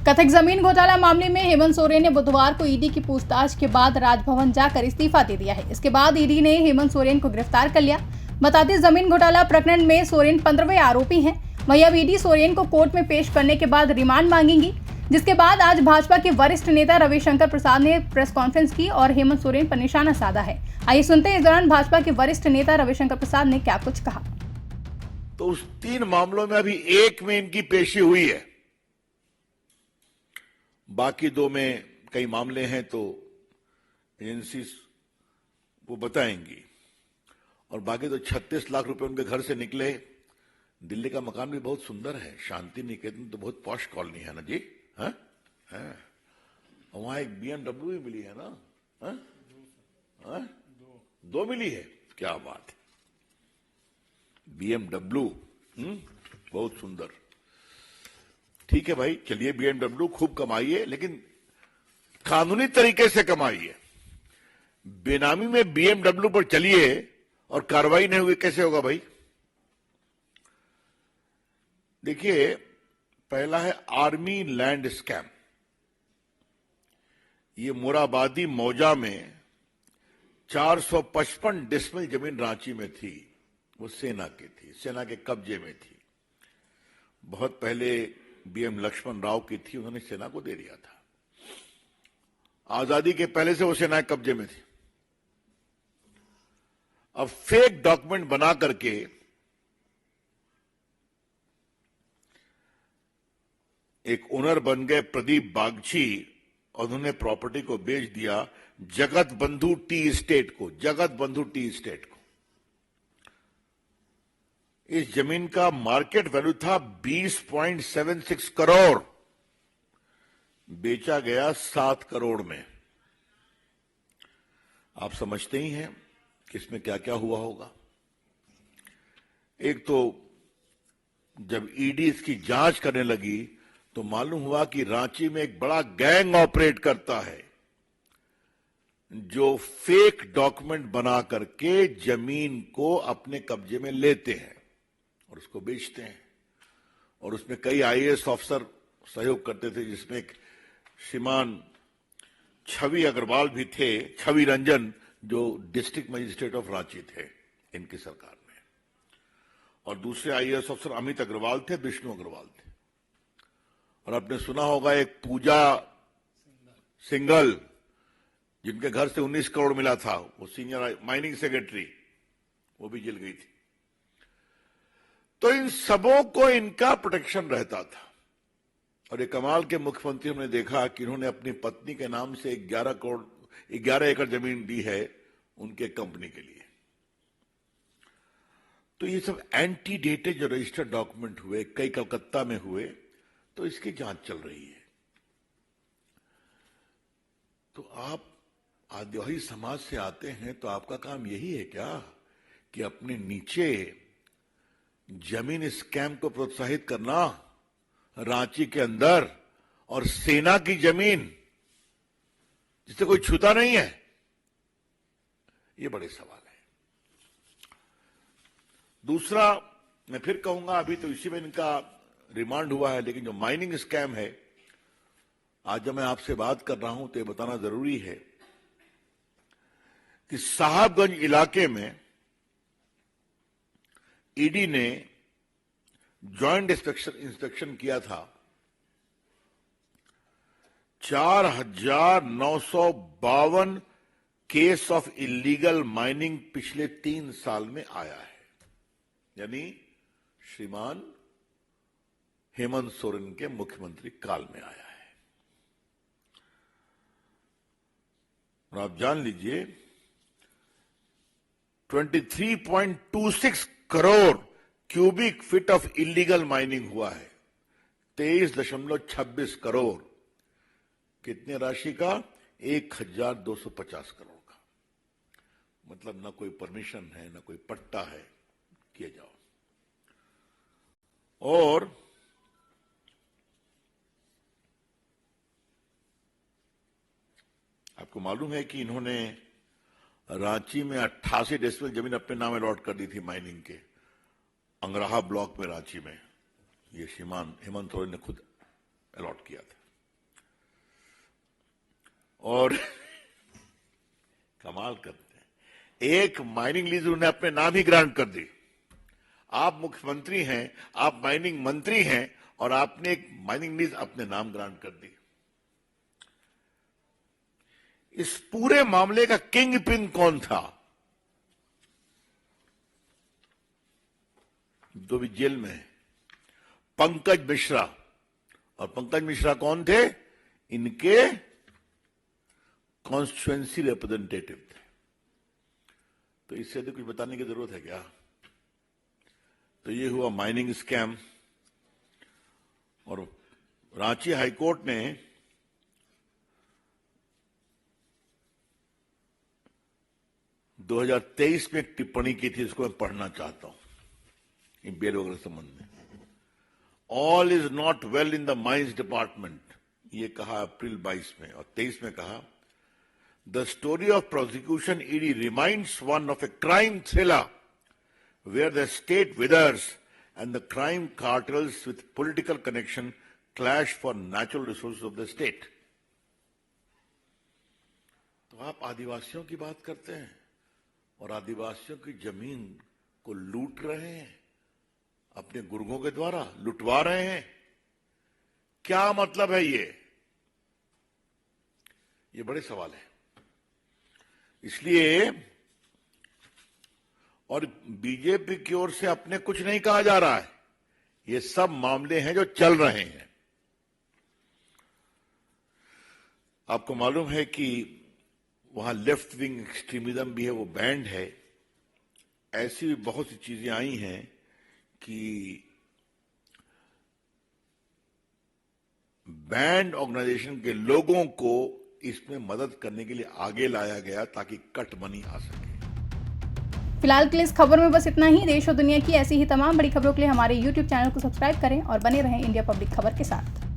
कथित जमीन घोटाला मामले में हेमंत सोरेन ने बुधवार को ईडी की पूछताछ के बाद राजभवन जाकर इस्तीफा दे दिया है। इसके बाद ईडी ने हेमंत सोरेन को गिरफ्तार कर लिया। बता दें, जमीन घोटाला प्रकरण में सोरेन 15वें आरोपी हैं। वहीं अब ईडी सोरेन को कोर्ट में पेश करने के बाद रिमांड मांगेगी, जिसके बाद आज भाजपा के वरिष्ठ नेता रविशंकर प्रसाद ने प्रेस कॉन्फ्रेंस की और हेमंत सोरेन पर निशाना साधा है। आइए सुनते हैं इस दौरान भाजपा के वरिष्ठ नेता रविशंकर प्रसाद ने क्या कुछ कहा। तो उस 3 मामलों में अभी एक में इनकी पेशी हुई है, बाकी 2 में कई मामले हैं तो एजेंसी वो बताएंगी। और बाकी तो 36 लाख रुपए उनके घर से निकले। दिल्ली का मकान भी बहुत सुंदर है, शांति निकेतन तो बहुत पॉश कॉलोनी है ना जी, हाँ? वहां एक BMW भी मिली है ना, हाँ? 2 मिली है, क्या बात है। BMW बहुत सुंदर। ठीक है भाई, चलिए BMW खूब कमाइए, लेकिन कानूनी तरीके से कमाइए। बेनामी में BMW पर चलिए और कार्रवाई नहीं हुई, कैसे होगा भाई? देखिए, पहला है आर्मी लैंड स्कैम। ये मोराबादी मौजा में 455 डिसमिल जमीन रांची में थी, वो सेना की थी, सेना के कब्जे में थी। बहुत पहले BM लक्ष्मण राव की थी, उन्होंने सेना को दे दिया था। आजादी के पहले से वो सेना के कब्जे में थी। अब फेक डॉक्यूमेंट बना करके एक ओनर बन गए प्रदीप बागची और उन्होंने प्रॉपर्टी को बेच दिया जगत बंधु टी एस्टेट को। इस जमीन का मार्केट वैल्यू था 20.76 करोड़, बेचा गया 7 करोड़ में। आप समझते ही हैं कि इसमें क्या क्या हुआ होगा। एक तो जब ईडी इसकी जांच करने लगी तो मालूम हुआ कि रांची में एक बड़ा गैंग ऑपरेट करता है जो फेक डॉक्यूमेंट बना करके जमीन को अपने कब्जे में लेते हैं और उसको बेचते हैं। और उसमें कई IAS ऑफिसर सहयोग करते थे, जिसमें एक श्रीमान छवि अग्रवाल भी थे, छवि रंजन, जो डिस्ट्रिक्ट मजिस्ट्रेट ऑफ रांची थे इनकी सरकार में। और दूसरे IAS ऑफिसर अमित अग्रवाल थे, विष्णु अग्रवाल थे। और आपने सुना होगा एक पूजा सिंघल, जिनके घर से 19 करोड़ मिला था, वो सीनियर माइनिंग सेक्रेटरी, वो भी जेल गई थी। तो इन सबों को इनका प्रोटेक्शन रहता था। और ये कमाल के मुख्यमंत्री हमने देखा कि इन्होंने अपनी पत्नी के नाम से 11 एकड़ जमीन दी है उनके कंपनी के लिए। तो ये सब एंटी डेटेड जो रजिस्टर्ड डॉक्यूमेंट हुए, कई कलकत्ता में हुए, तो इसकी जांच चल रही है। तो आप आदिवासी समाज से आते हैं तो आपका काम यही है क्या कि अपने नीचे जमीन स्कैम को प्रोत्साहित करना रांची के अंदर, और सेना की जमीन जिसे कोई छूता नहीं है? ये बड़े सवाल है। दूसरा, मैं फिर कहूंगा, अभी तो इसी में इनका रिमांड हुआ है, लेकिन जो माइनिंग स्कैम है, आज जब मैं आपसे बात कर रहा हूं तो ये बताना जरूरी है कि साहबगंज इलाके में ईडी ने ज्वाइंट इंस्पेक्शन किया था। 4,952 केस ऑफ इलीगल माइनिंग पिछले 3 साल में आया है। यानी श्रीमान हेमंत सोरेन के मुख्यमंत्री काल में आया है। और आप जान लीजिए 23.26 crore cubic feet of illegal mining हुआ है। 23.26 करोड़ कितने राशि का? 1,250 करोड़ का। मतलब ना कोई परमिशन है, ना कोई पट्टा है, किए जाओ। और आपको मालूम है कि इन्होंने रांची में 88 डेसिबल जमीन अपने नाम अलॉट कर दी थी माइनिंग के, अंगराहा ब्लॉक में रांची में। ये श्रीमान हेमंत सोरेन ने खुद अलॉट किया था। और कमाल करते हैं, एक माइनिंग लीज उन्होंने अपने नाम ही ग्रांट कर दी। आप मुख्यमंत्री हैं, आप माइनिंग मंत्री हैं, और आपने एक माइनिंग लीज अपने नाम ग्रांट कर दी। इस पूरे मामले का किंग पिन कौन था? जो भी जेल में है, पंकज मिश्रा। और पंकज मिश्रा कौन थे? इनके कॉन्स्टिट्यूएंसी रिप्रेजेंटेटिव थे। तो इससे तो कुछ बताने की जरूरत है क्या? तो ये हुआ माइनिंग स्कैम। और रांची हाईकोर्ट ने (2023) में एक टिप्पणी की थी, इसको मैं पढ़ना चाहता हूं इन बेल वगैरह संबंध में। All is not well in the mines department, ये कहा अप्रैल 22 में। और 23 में कहा, the story of prosecution ED reminds one of a crime thriller where the state withers and the crime cartels with political connection clash for natural resources of the state. तो आप आदिवासियों की बात करते हैं और आदिवासियों की जमीन को लूट रहे हैं, अपने गुर्गों के द्वारा लुटवा रहे हैं। क्या मतलब है ये बड़े सवाल है। इसलिए, और बीजेपी की ओर से अपने कुछ नहीं कहा जा रहा है, ये सब मामले हैं जो चल रहे हैं। आपको मालूम है कि वहां लेफ्ट विंग एक्सट्रीमिज्म भी है, वो बैंड है। ऐसी भी बहुत सी चीजें आई हैं कि बैंड ऑर्गेनाइजेशन के लोगों को इसमें मदद करने के लिए आगे लाया गया ताकि कट मनी आ सके। फिलहाल के लिए इस खबर में बस इतना ही। देश और दुनिया की ऐसी ही तमाम बड़ी खबरों के लिए हमारे YouTube चैनल को सब्सक्राइब करें और बने रहें इंडिया पब्लिक खबर के साथ।